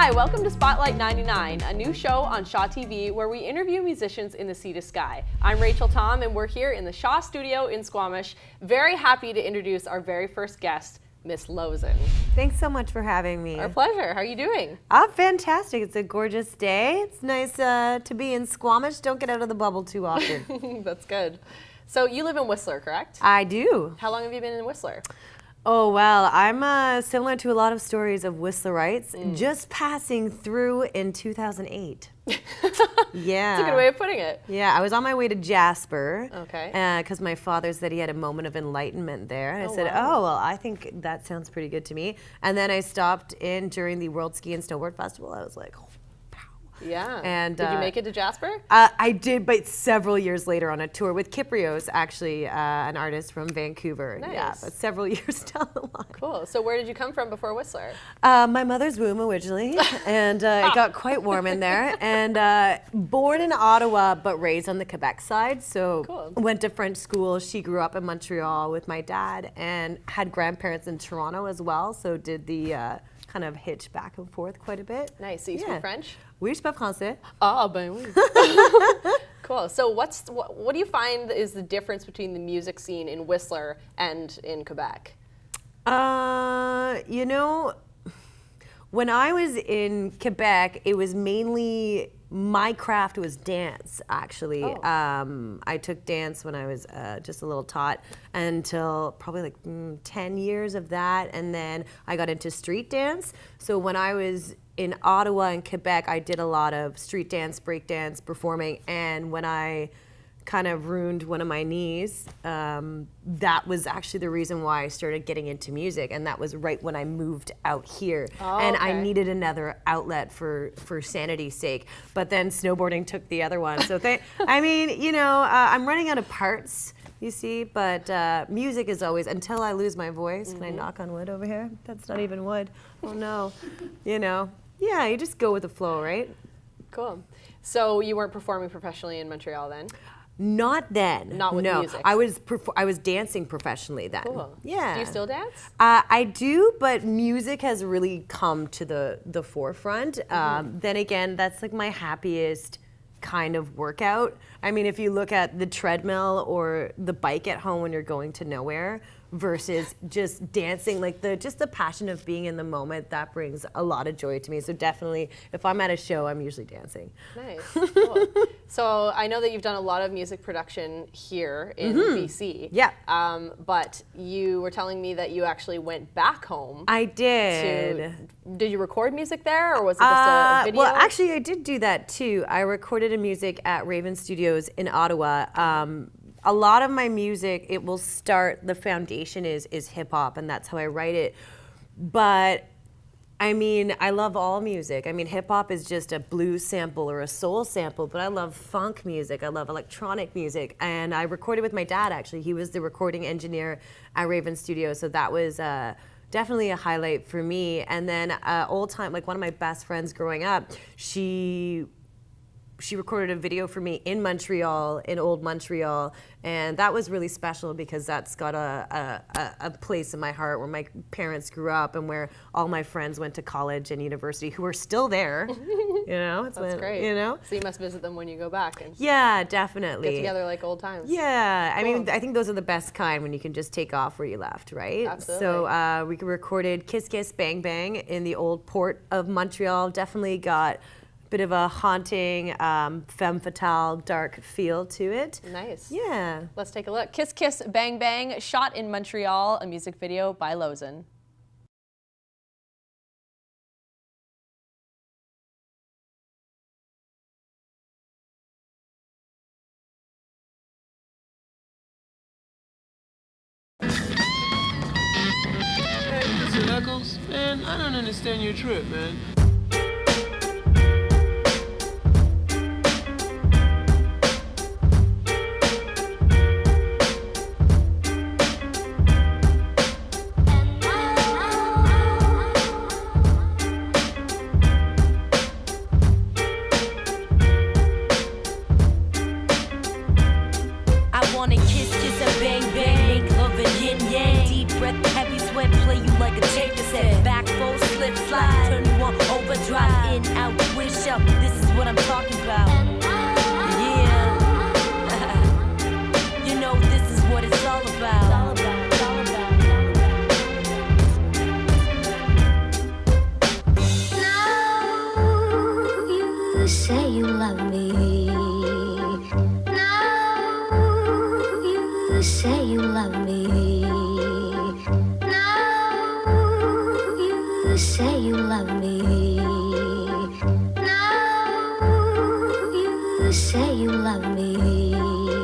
Hi, welcome to Spotlight 99, a new show on Shaw TV where we interview musicians in the sea to sky. I'm Rachel Thom, and we're here in the Shaw studio in Squamish. Very happy to introduce our very first guest, Miss Lozen. Thanks so much for having me. Our pleasure. How are you doing? Oh, fantastic. It's a gorgeous day. It's nice to be in Squamish. Don't get out of the bubble too often. That's good. So you live in Whistler, correct? I do. How long have you been in Whistler? Oh, well, I'm similar to a lot of stories of Whistlerites, just passing through in 2008. Yeah. That's a good way of putting it. Yeah, I was on my way to Jasper. Okay. Because my father said he had a moment of enlightenment there. And I said, wow. oh, well, I think that sounds pretty good to me. And then I stopped in during the World Ski and Snowboard Festival. I was like, oh, pow. Yeah. And did you make it to Jasper? I did, but several years later on a tour with Kiprios, actually, an artist from Vancouver. Nice. Yeah, but several years down the line. Cool. So where did you come from before Whistler? My mother's womb originally, and it got quite warm in there. And born in Ottawa, but raised on the Quebec side. So Cool. Went to French school. She grew up in Montreal with my dad, and had grandparents in Toronto as well. So did the kind of hitch back and forth quite a bit. Nice. So you speak French? Oui, je parle français. Ah, ben oui. Cool. So what do you find is the difference between the music scene in Whistler and in Quebec? You know, when I was in Quebec, it was mainly, my craft was dance, actually. Oh. I took dance when I was just a little tot until probably like 10 years of that. And then I got into street dance. So when I was in Ottawa and Quebec, I did a lot of street dance, break dance, performing. And when I kind of ruined one of my knees, that was actually the reason why I started getting into music, and that was right when I moved out here. Oh, and I okay. needed another outlet for sanity's sake, but then snowboarding took the other one. So I mean, you know, I'm running out of parts, you see, but music is always, until I lose my voice. Can I knock on wood over here? That's not even wood. Oh no. You know, yeah, you just go with the flow, right? Cool. So you weren't performing professionally in Montreal then? Not then. Not with no. music. I was dancing professionally then. Cool. Yeah. Do you still dance? I do, but music has really come to the forefront. Then again, that's like my happiest kind of workout. I mean, if you look at the treadmill or the bike at home when you're going to nowhere versus just dancing, like just the passion of being in the moment, that brings a lot of joy to me. So definitely, if I'm at a show, I'm usually dancing. Nice. Cool. So I know that you've done a lot of music production here in BC. Yeah. But you were telling me that you actually went back home. I did. Did you record music there, or was it just a video? Well, actually, I did do that too. I recorded a music at Raven Studios in Ottawa. A lot of my music, it will start, the foundation is hip hop, and that's how I write it. But I mean, I love all music. I mean, hip hop is just a blues sample or a soul sample, but I love funk music. I love electronic music. And I recorded with my dad, actually. He was the recording engineer at Raven Studios, so that was definitely a highlight for me. And then old time, like one of my best friends growing up, she recorded a video for me in Montreal, in old Montreal, and that was really special because that's got a place in my heart where my parents grew up and where all my friends went to college and university who are still there. You know, That's great. You know, so you must visit them when you go back and yeah, definitely get together like old times. Yeah, I mean, Cool. I think those are the best kind when you can just take off where you left, right? Absolutely. So we recorded Kiss Kiss Bang Bang in the old port of Montreal. Definitely got bit of a haunting, femme fatale, dark feel to it. Nice. Yeah. Let's take a look. Kiss Kiss Bang Bang, shot in Montreal, a music video by Lozen. Hey, Mr. Eccles, man, I don't understand your trip, man. I wanna kiss, kiss and bang, bang, make love and yin yang. Deep breath, heavy sweat, play you like a tape cassette. Back, full, slip, slide, turn you on, you say you love me. Now you say you love me. Now you say you love me.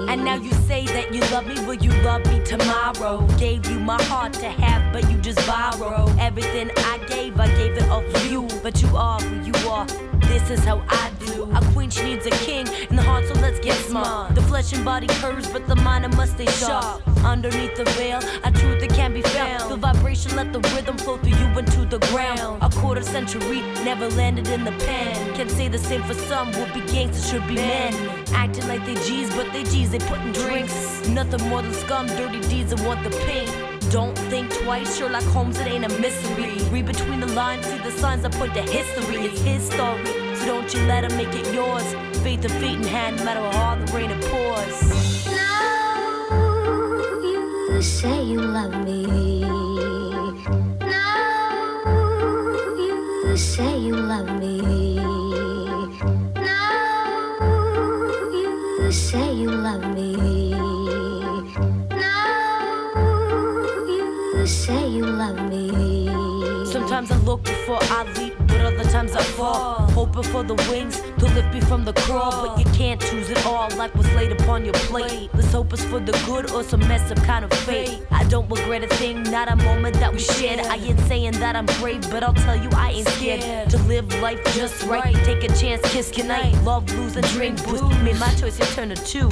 And now you say that you love me, will you love me tomorrow? Gave you my heart to have, but you just borrow. Everything I gave it all for you. But you are who you are, this is how I do. A queen, she needs a king in the heart, so let's get smart. The flesh and body curves, but the mind it must stay sharp. Underneath the veil, a truth that can be found. The vibration, let the rhythm flow through you into the ground. A quarter century, never landed in the pen. Can say the same for some, would be gangsters, should be men. Acting like they G's, but they G's, they putting drinks. Nothing more than scum, dirty deeds, and want the pink. Don't think twice, Sherlock Holmes, it ain't a mystery. Read between the lines, see the signs I put to history. It's his story, so don't you let him make it yours. Faith and feet in hand, no matter how hard the rain it pours. Now you say you love me. Now you say you love me. Now you say you love me. Now you say you love me. Sometimes I look before I leap, but other times I fall. Hoping for the wings to lift me from the crawl. But you can't choose it all like what's laid upon your plate. Let's hope it's for the good or some mess up kind of fate. I don't regret a thing, not a moment that we shared. I ain't saying that I'm brave, but I'll tell you I ain't scared. To live life just right, take a chance, kiss goodnight. Love, lose, and drink boost. Made my choice, you turn to two.